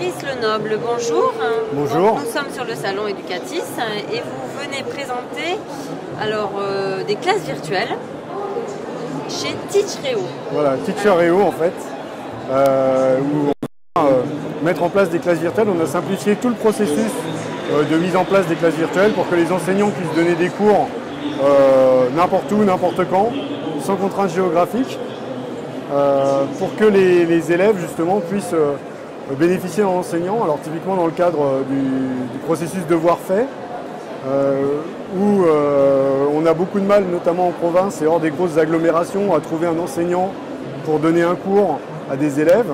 Iris Lenoble, bonjour. Bonjour. Donc, nous sommes sur le salon Educatis et vous venez présenter des classes virtuelles chez Teach.io. Voilà, Teach.io en fait, où on va mettre en place des classes virtuelles. On a simplifié tout le processus de mise en place des classes virtuelles pour que les enseignants puissent donner des cours n'importe où, n'importe quand, sans contraintes géographiques, pour que les élèves justement puissent bénéficier d'un enseignant. Alors typiquement dans le cadre du processus devoir fait, où on a beaucoup de mal, notamment en province et hors des grosses agglomérations, à trouver un enseignant pour donner un cours à des élèves.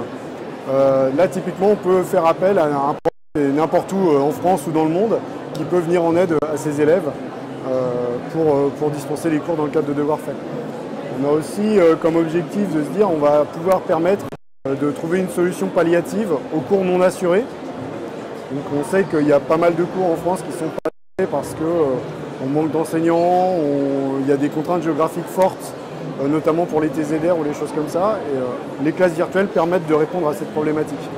Là typiquement on peut faire appel à un prof n'importe où en France ou dans le monde qui peut venir en aide à ses élèves pour dispenser les cours dans le cadre de devoir fait. On a aussi comme objectif de se dire on va pouvoir permettre de trouver une solution palliative aux cours non assurés. Donc on sait qu'il y a pas mal de cours en France qui sont pas assurés parce qu'on manque d'enseignants, il y a des contraintes géographiques fortes, notamment pour les TZR ou les choses comme ça. Et les classes virtuelles permettent de répondre à cette problématique.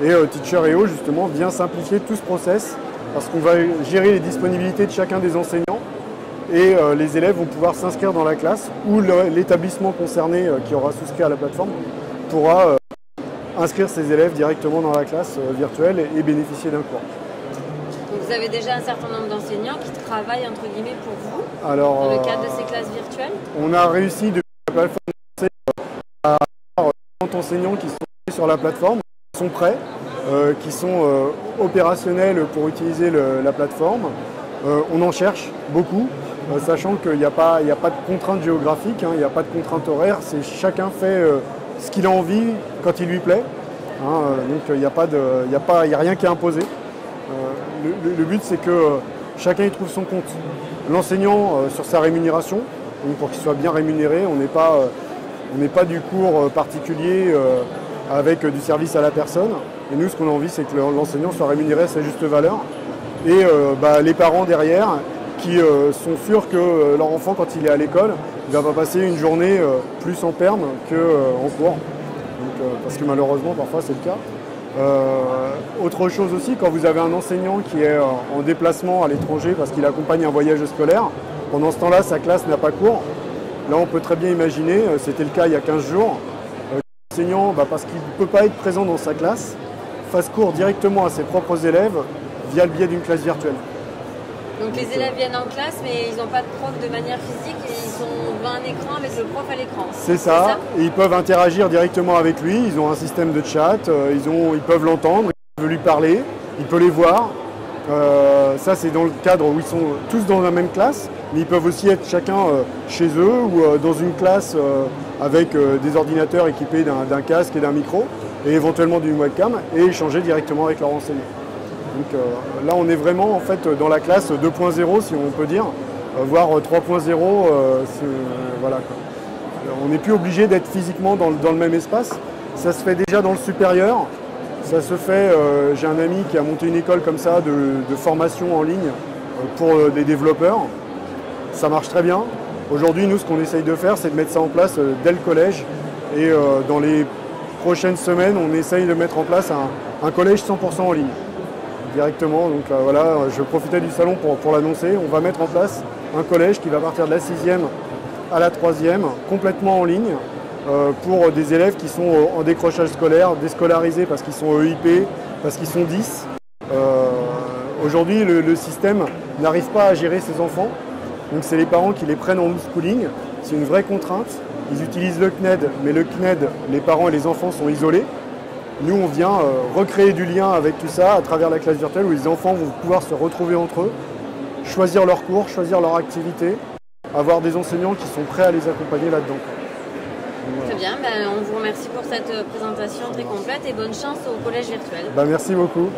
Et Teach.io justement vient simplifier tout ce process parce qu'on va gérer les disponibilités de chacun des enseignants et les élèves vont pouvoir s'inscrire dans la classe ou l'établissement concerné qui aura souscrit à la plateforme pourra inscrire ses élèves directement dans la classe virtuelle et bénéficier d'un cours. Donc vous avez déjà un certain nombre d'enseignants qui travaillent entre guillemets pour vous dans le cadre de ces classes virtuelles. On a réussi depuis la plateforme à avoir 30 enseignants qui sont sur la plateforme, qui sont prêts, qui sont opérationnels pour utiliser la plateforme. On en cherche beaucoup, sachant qu'il n'y a pas de contraintes géographiques, il n'y a pas de contraintes horaires, chacun fait ce qu'il a envie quand il lui plaît. Donc il n'y a rien qui est imposé. Le but c'est que chacun y trouve son compte. L'enseignant sur sa rémunération, donc pour qu'il soit bien rémunéré, on n'est pas du cours particulier avec du service à la personne. Et nous ce qu'on a envie c'est que l'enseignant soit rémunéré à sa juste valeur. Et les parents derrière qui sont sûrs que leur enfant quand il est à l'école, il va pas passer une journée plus en perme qu'en cours. Donc, parce que malheureusement parfois c'est le cas. Autre chose aussi, quand vous avez un enseignant qui est en déplacement à l'étranger parce qu'il accompagne un voyage scolaire, pendant ce temps-là sa classe n'a pas cours. Là on peut très bien imaginer, c'était le cas il y a 15 jours, l'enseignant, parce qu'il ne peut pas être présent dans sa classe, fasse cours directement à ses propres élèves via le biais d'une classe virtuelle. Donc les élèves viennent en classe mais ils n'ont pas de prof de manière physique et ils ont devant un écran avec le prof à l'écran. C'est ça, et ils peuvent interagir directement avec lui, ils ont un système de chat, ils peuvent l'entendre, ils peuvent lui parler, il peut les voir. Ça c'est dans le cadre où ils sont tous dans la même classe, mais ils peuvent aussi être chacun chez eux ou dans une classe avec des ordinateurs équipés d'un casque et d'un micro et éventuellement d'une webcam et échanger directement avec leur enseignant. Donc là on est vraiment en fait dans la classe 2.0 si on peut dire, voire 3.0, voilà, quoi. On n'est plus obligé d'être physiquement dans le même espace, ça se fait déjà dans le supérieur, ça se fait, j'ai un ami qui a monté une école comme ça de formation en ligne pour des développeurs, ça marche très bien. Aujourd'hui nous ce qu'on essaye de faire c'est de mettre ça en place dès le collège et dans les prochaines semaines on essaye de mettre en place un collège 100% en ligne. Directement, donc voilà, je profitais du salon pour l'annoncer. On va mettre en place un collège qui va partir de la 6e à la 3e, complètement en ligne, pour des élèves qui sont en décrochage scolaire, déscolarisés parce qu'ils sont EIP, parce qu'ils sont 10. Aujourd'hui, le système n'arrive pas à gérer ces enfants, donc c'est les parents qui les prennent en homeschooling. C'est une vraie contrainte. Ils utilisent le CNED, mais le CNED, les parents et les enfants sont isolés. Nous, on vient recréer du lien avec tout ça à travers la classe virtuelle où les enfants vont pouvoir se retrouver entre eux, choisir leurs cours, choisir leur activité, avoir des enseignants qui sont prêts à les accompagner là-dedans. Très bien, on vous remercie pour cette présentation très complète et bonne chance au collège virtuel. Merci beaucoup.